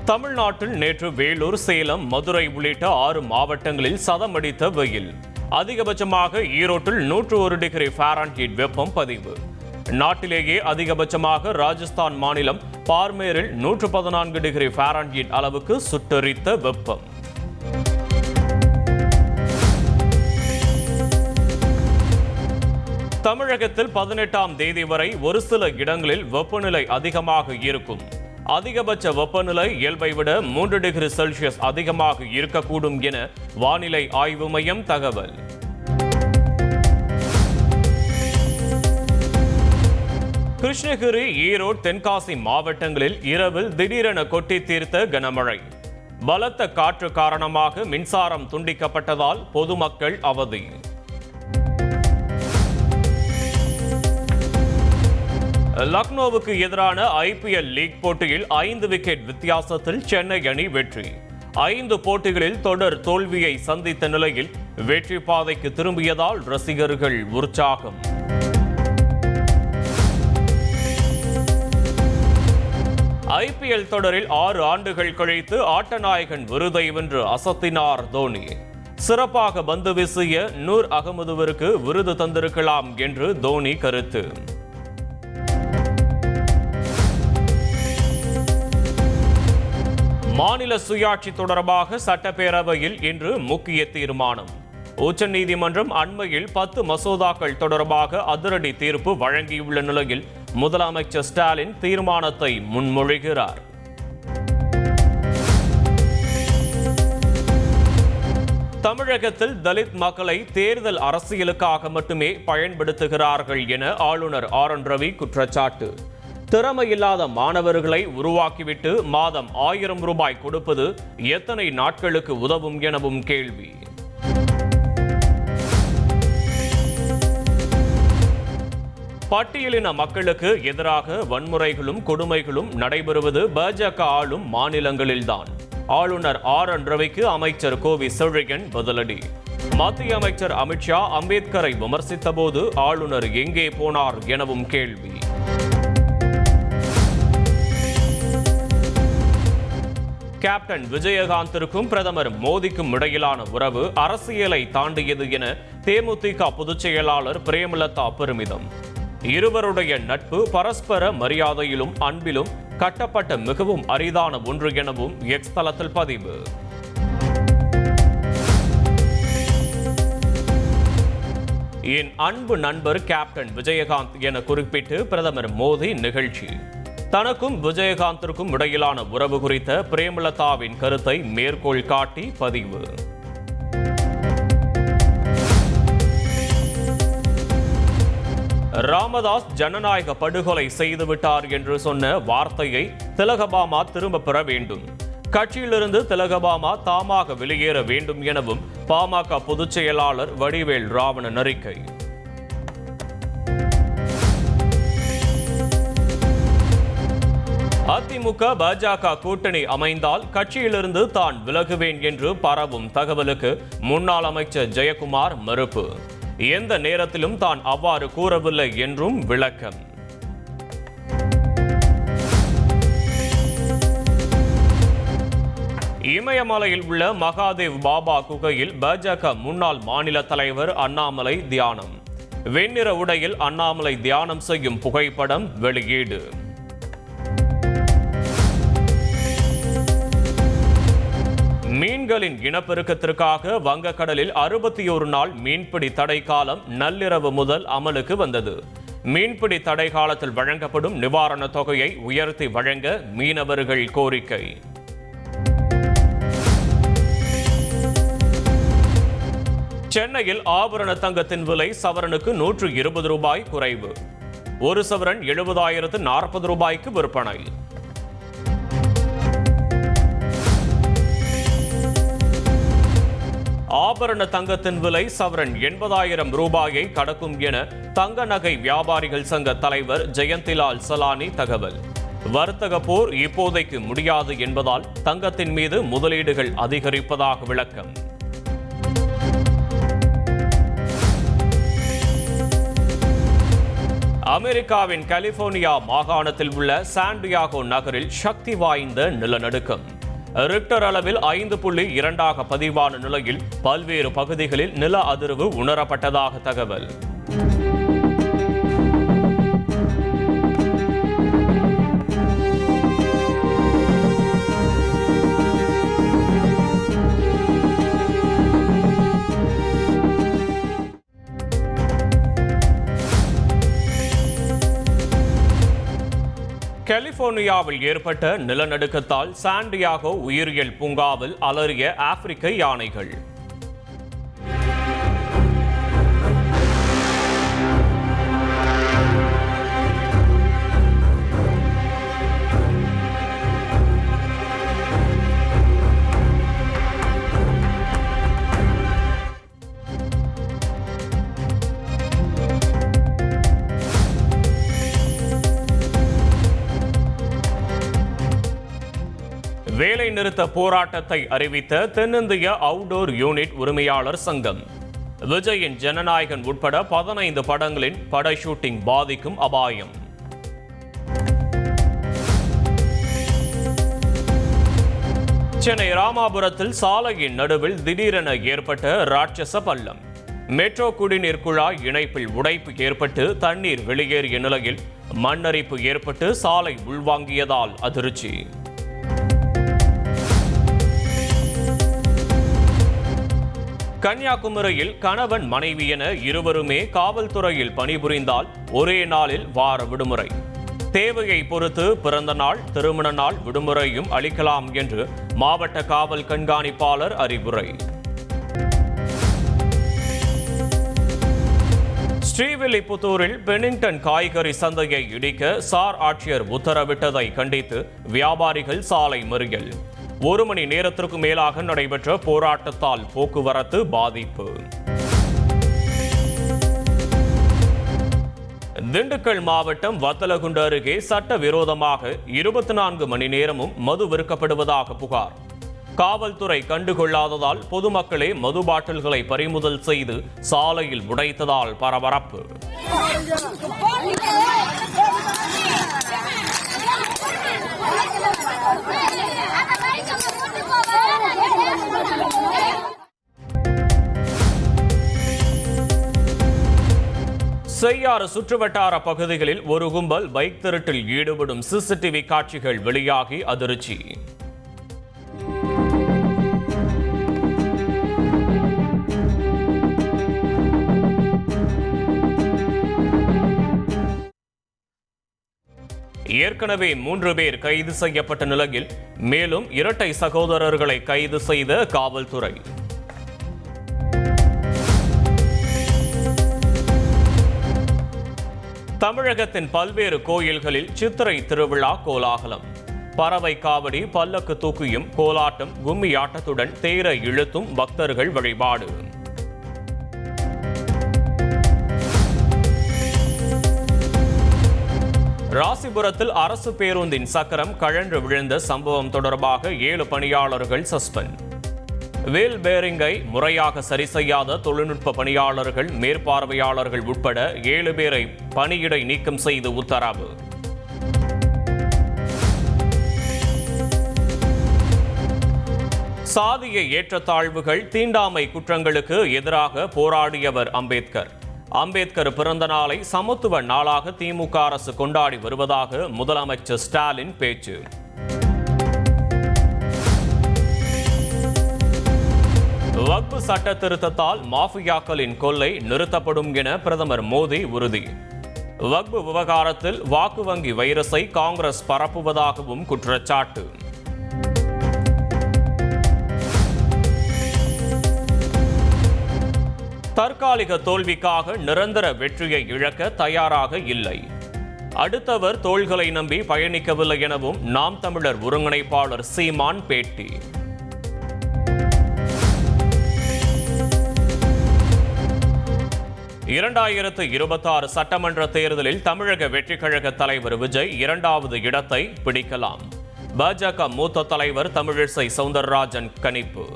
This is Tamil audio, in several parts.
தமிழ்நாட்டில் நேற்று வேலூர், சேலம், மதுரை உள்ளிட்ட 6 மாவட்டங்களில் சதமடித்த வெயில். அதிகபட்சமாக ஈரோட்டில் 101 டிகிரி ஃபாரன்ஹீட் வெப்பம் பதிவு. நாட்டிலேயே அதிகபட்சமாக ராஜஸ்தான் மாநிலம் பார்மேரில் 114 டிகிரி ஃபாரன்ஹீட் அளவுக்கு சுட்டெரித்த வெப்பம். தமிழகத்தில் 18ஆம் தேதி வரை ஒரு சில இடங்களில் வெப்பநிலை அதிகமாக இருக்கும். அதிகபட்ச வெப்பநிலை இயல்பை விட 3 டிகிரி செல்சியஸ் அதிகமாக இருக்கக்கூடும் என வானிலை ஆய்வு மையம் தகவல். கிருஷ்ணகிரி, ஈரோடு, தென்காசி மாவட்டங்களில் இரவில் திடீரென கொட்டி தீர்த்த கனமழை. பலத்த காற்று காரணமாக மின்சாரம் துண்டிக்கப்பட்டதால் பொதுமக்கள் அவதி. லக்னோவுக்கு எதிரான IPL லீக் போட்டியில் 5 விக்கெட் வித்தியாசத்தில் சென்னை அணி வெற்றி. 5 போட்டிகளில் தொடர் தோல்வியை சந்தித்த நிலையில் வெற்றி பாதைக்கு திரும்பியதால் ரசிகர்கள் உற்சாகம். IPL தொடரில் 6 ஆண்டுகள் கழித்து ஆட்டநாயகன் விருதை வென்று அசத்தினார் தோனி. சிறப்பாக பந்து வீசிய நூர் அகமதுவிற்கு விருது தந்திருக்கலாம் என்று தோனி கருத்து. மாநில சுயாட்சி தொடர்பாக சட்டப்பேரவையில் இன்று முக்கிய தீர்மானம். உச்சநீதிமன்றம் அண்மையில் 10 மசோதாக்கள் தொடர்பாக அதிரடி தீர்ப்பு வழங்கியுள்ள நிலையில் முதலமைச்சர் ஸ்டாலின் தீர்மானத்தை முன்மொழிகிறார். தமிழகத்தில் தலித் மக்களை தேர்தல் அரசியலுக்காக மட்டுமே பயன்படுத்துகிறார்கள் என ஆளுநர் RN ரவி குற்றச்சாட்டு. திறமையில்லாத மாணவர்களை உருவாக்கிவிட்டு மாதம் 1000 ரூபாய் கொடுப்பது எத்தனை நாட்களுக்கு உதவும் எனவும் கேள்வி. பட்டியலின மக்களுக்கு எதிராக வன்முறைகளும் கொடுமைகளும் நடைபெறுவது பாஜக ஆளும் மாநிலங்களில்தான். ஆளுநர் RN ரவிக்கு அமைச்சர் கோவி செழியன் பதிலடி. மத்திய அமைச்சர் அமித்ஷா அம்பேத்கரை விமர்சித்த போது ஆளுநர் எங்கே போனார் எனவும் கேள்வி. கேப்டன் விஜயகாந்திற்கும் பிரதமர் மோடிக்கும் இடையிலான உறவு அரசியலை தாண்டியது என தேமுதிக பொதுச் செயலாளர் பிரேமலதா பெருமிதம். இருவருடைய நட்பு பரஸ்பர மரியாதையிலும் அன்பிலும் கட்டப்பட்ட மிகவும் அரிதான ஒன்று எனவும் எக்ஸ் தளத்தில் பதிவு. என் அன்பு நண்பர் கேப்டன் விஜயகாந்த் என குறிப்பிட்டு பிரதமர் மோடி நிகழ்ச்சி. தனக்கும் விஜயகாந்திற்கும் இடையிலான உறவு குறித்த பிரேமலதாவின் கருத்தை மேற்கோள் காட்டி பதிவு. ராமதாஸ் ஜனநாயக படுகொலை செய்துவிட்டார் என்று சொன்ன வார்த்தையை திலகபாமா திரும்ப பெற வேண்டும். கட்சியிலிருந்து திலகபாமா தாமாக வெளியேற வேண்டும் எனவும் பாமக பொதுச் செயலாளர் வடிவேல் ராவணன் அறிக்கை. அதிமுக பாஜக கூட்டணி அமைந்தால் கட்சியிலிருந்து தான் விலகுவேன் என்று பரவும் தகவலுக்கு முன்னாள் அமைச்சர் ஜெயக்குமார் மறுப்பு. எந்த நேரத்திலும் தான் அவ்வாறு கூறவில்லை என்றும் விளக்கம். இமயமலையில் உள்ள மகாதேவ் பாபா குகையில் பாஜக முன்னாள் மாநில தலைவர் அண்ணாமலை தியானம். வெண்ணிற உடையில் அண்ணாமலை தியானம் செய்யும் புகைப்படம் வெளியீடு. மீன்களின் இனப்பெருக்கத்திற்காக வங்கக்கடலில் 61 நாள் மீன்பிடி தடை காலம் நள்ளிரவு முதல் அமலுக்கு வந்தது. மீன்பிடி தடை காலத்தில் வழங்கப்படும் நிவாரணத் தொகையை உயர்த்தி வழங்க மீனவர்கள் கோரிக்கை. சென்னையில் ஆபரண தங்கத்தின் விலை சவரனுக்கு 120 ரூபாய் குறைவு. ஒரு சவரன் 70,040 ரூபாய்க்கு விற்பனை. ஆபரண தங்கத்தின் விலை சவரன் 80,000 ரூபாயை கடக்கும் என தங்க நகை வியாபாரிகள் சங்க தலைவர் ஜெயந்திலால் சலானி தகவல். வர்த்தக போர் இப்போதைக்கு முடியாது என்பதால் தங்கத்தின் மீது முதலீடுகள் அதிகரிப்பதாக விளக்கம். அமெரிக்காவின் கலிபோர்னியா மாகாணத்தில் உள்ள சான் டியாகோ நகரில் சக்தி வாய்ந்த நிலநடுக்கம். ரிக்டர் அளவில் 5.2 பதிவான நிலையில் பல்வேறு பகுதிகளில் நில அதிர்வு உணரப்பட்டதாக தகவல். கலிபோர்னியாவில் ஏற்பட்ட நிலநடுக்கத்தால் சான் டியாகோ உயிரியல் பூங்காவில் அலறிய ஆப்பிரிக்க யானைகள். வேலை நிறுத்த போராட்டத்தை அறிவித்த தென்னிந்திய அவுட்டோர் யூனிட் உரிமையாளர் சங்கம். விஜயின் ஜனநாயகன் உட்பட 15 படங்களின் பட ஷூட்டிங் பாதிக்கும் அபாயம். சென்னை ராமாபுரத்தில் சாலையின் நடுவில் திடீரென ஏற்பட்ட ராட்சச பள்ளம். மெட்ரோ குடிநீர் குழாய் இணைப்பில் உடைப்பு ஏற்பட்டு தண்ணீர் வெளியேறிய நிலையில் மண்ணரிப்பு ஏற்பட்டு சாலை உள்வாங்கியதால் அதிர்ச்சி. கன்னியாகுமரியில் கணவன் மனைவி என இருவருமே காவல்துறையில் பணிபுரிந்தால் ஒரே நாளில் வார விடுமுறை. தேவையை பொறுத்து பிறந்த நாள், திருமண நாள் விடுமுறையும் அளிக்கலாம் என்று மாவட்ட காவல் கண்காணிப்பாளர் அறிவுரை. ஸ்ரீவில்லிபுத்தூரில் பெனிங்டன் காய்கறி சந்தையை இடிக்க சார் ஆட்சியர் உத்தரவிட்டதை கண்டித்து வியாபாரிகள் சாலை மறியல். 1 மணி நேரத்திற்கு மேலாக நடைபெற்ற போராட்டத்தால் போக்குவரத்து பாதிப்பு. திண்டுக்கல் மாவட்டம் வத்தலகுண்டு அருகே சட்டவிரோதமாக 24 மணி நேரமும் மது விற்கப்படுவதாக புகார். காவல்துறை கண்டுகொள்ளாததால் பொதுமக்களே மது பாட்டில்களை பறிமுதல் செய்து சாலையில் உடைத்ததால் பரபரப்பு. செய்யாறு சுற்றுவட்டார பகுதிகளில் ஒரு கும்பல் பைக் திருட்டில் ஈடுபடும் சிசிடிவி காட்சிகள் வெளியாகி அதிர்ச்சி. ஏற்கனவே 3 பேர் கைது செய்யப்பட்ட நிலையில் மேலும் இரட்டை சகோதரர்களை கைது செய்த காவல்துறை. தமிழகத்தின் பல்வேறு கோயில்களில் சித்திரை திருவிழா கோலாகலம். பறவை காவடி, பல்லக்கு தூக்கியும் கோலாட்டம், கும்மி ஆட்டத்துடன் தேரை இழுத்தும் பக்தர்கள் வழிபாடு. ராசிபுரத்தில் அரசு பேருந்தின் சக்கரம் கழன்று விழுந்த சம்பவம் தொடர்பாக 7 பணியாளர்கள் சஸ்பெண்ட். வீல் பேரிங்கை முறையாக சரி செய்யாத தொழில்நுட்ப பணியாளர்கள், மேற்பார்வையாளர்கள் உட்பட 7 பேரை பணியிடை நீக்கம் செய்து உத்தரவு. சாதிய ஏற்றத்தாழ்வுகள், தீண்டாமை குற்றங்களுக்கு எதிராக போராடியவர் அம்பேத்கர். அம்பேத்கர் பிறந்த நாளை சமத்துவ நாளாக திமுக அரசு கொண்டாடி வருவதாக முதலமைச்சர் ஸ்டாலின் பேச்சு. வக்ஃப் சட்ட திருத்தத்தால் மாஃபியாக்களின் கொள்ளை நிறுத்தப்படும் என பிரதமர் மோடி உறுதி. வக்ஃப் விவகாரத்தில் வாக்கு வங்கி வைரஸை காங்கிரஸ் பரப்புவதாகவும் குற்றச்சாட்டு. தற்காலிக தோல்விக்காக நிரந்தர வெற்றியை இழக்க தயாராக இல்லை. அடுத்தவர் தோள்களை நம்பி பயணிக்கவில்லை எனவும் நாம் தமிழர் ஒருங்கிணைப்பாளர் சீமான் பேட்டி. இரண்டாயிரத்து 26 சட்டமன்ற தேர்தலில் தமிழக வெற்றிக் கழக தலைவர் விஜய் 2வது இடத்தை பிடிக்கலாம். பாஜக மூத்த தலைவர் தமிழிசை சவுந்தரராஜன் கணிப்பு.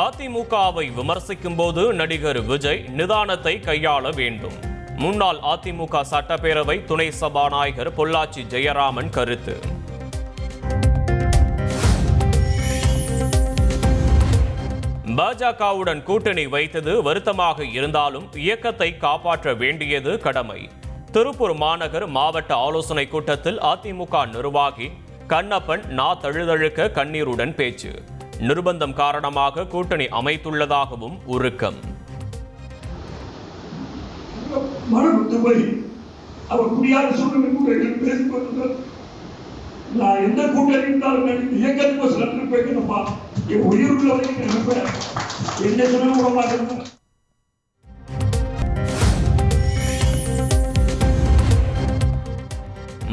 அதிமுகவை விமர்சிக்கும் போது நடிகர் விஜய் நிதானத்தை கையாள வேண்டும். முன்னாள் அதிமுக சட்டப்பேரவை துணை சபாநாயகர் பொள்ளாச்சி ஜெயராமன் கருத்து. பாஜகவுடன் கூட்டணி வைத்தது வருத்தமாக இருந்தாலும் இயக்கத்தை காப்பாற்ற வேண்டியது கடமை. திருப்பூர் மாநகர் மாவட்ட ஆலோசனை கூட்டத்தில் அதிமுக நிர்வாகி கண்ணப்பன் தழுதழுக்க கண்ணீருடன் பேச்சு. நிர்பந்தம் காரணமாக கூட்டணி அமைத்துள்ளதாகவும் உருக்கம். நான் எந்த கூட்டணி இருந்தாலும் இயக்கத்துக்கு சிலர் பேசணுமா உயிர் என்ன சொன்ன.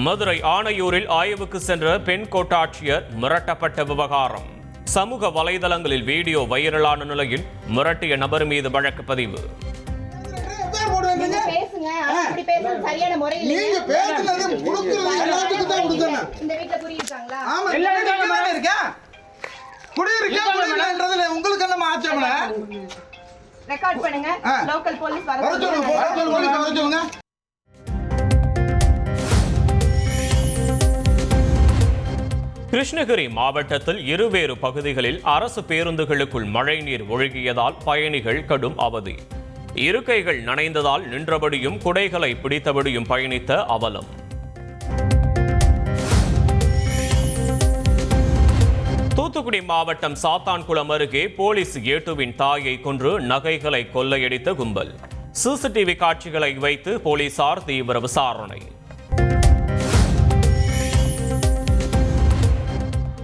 மதுரை ஆணையூரில் ஆய்வுக்கு சென்ற பெண் கோட்டாட்சியர் மிரட்டப்பட்ட விவகாரம். சமூக வலைதளங்களில் வீடியோ வைரலான நிலையில் மிரட்டிய நபர் மீது வழக்கு பதிவு. கிருஷ்ணகிரி மாவட்டத்தில் இருவேறு பகுதிகளில் அரசு பேருந்துகளுக்குள் மழைநீர் ஒழுகியதால் பயணிகள் கடும் அவதி. இருக்கைகள் நனைந்ததால் நின்றபடியும் குடைகளை பிடித்தபடியும் பயணித்த அவலம். தூத்துக்குடி மாவட்டம் சாத்தான்குளம் அருகே போலீஸ் ஏட்டுவின் தாயை கொன்று நகைகளை கொள்ளையடித்த கும்பல். சிசிடிவி காட்சிகளை வைத்து போலீசார் தீவிர விசாரணை.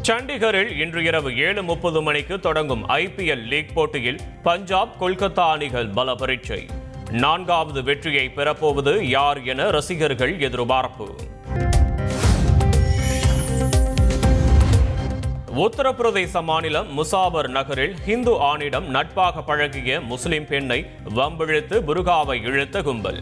சண்டிகரில் இன்று இரவு 7:30 மணிக்கு தொடங்கும் IPL லீக் போட்டியில் பஞ்சாப் கொல்கத்தா அணிகள் பல பரீட்சை. 4வது வெற்றியை பெறப்போவது யார் என ரசிகர்கள் எதிர்பார்ப்பு. உத்தரப்பிரதேச மாநிலம் முசாபர் நகரில் ஹிந்து ஆணிடம் நட்பாக பழகிய முஸ்லிம் பெண்ணை வம்பிழுத்து புர்காவை இழுத்த கும்பல்.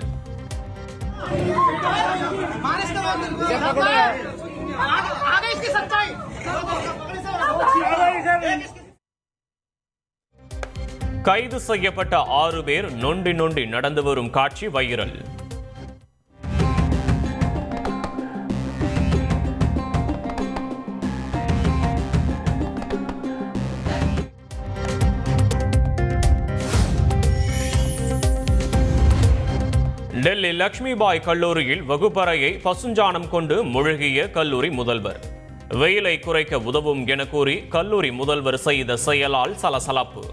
கைது செய்யப்பட்ட 6 பேர் நொண்டி நொண்டி நடந்து வரும் காட்சி வைரல். டெல்லி லட்சுமிபாய் கல்லூரியில் வகுப்பறையை பசுஞ்சாணம் கொண்டு முழுகிய கல்லூரி முதல்வர். வெயிலை குறைக்க உதவும் என கூறி கல்லூரி முதல்வர் செய்த செயலால் சலசலப்பு.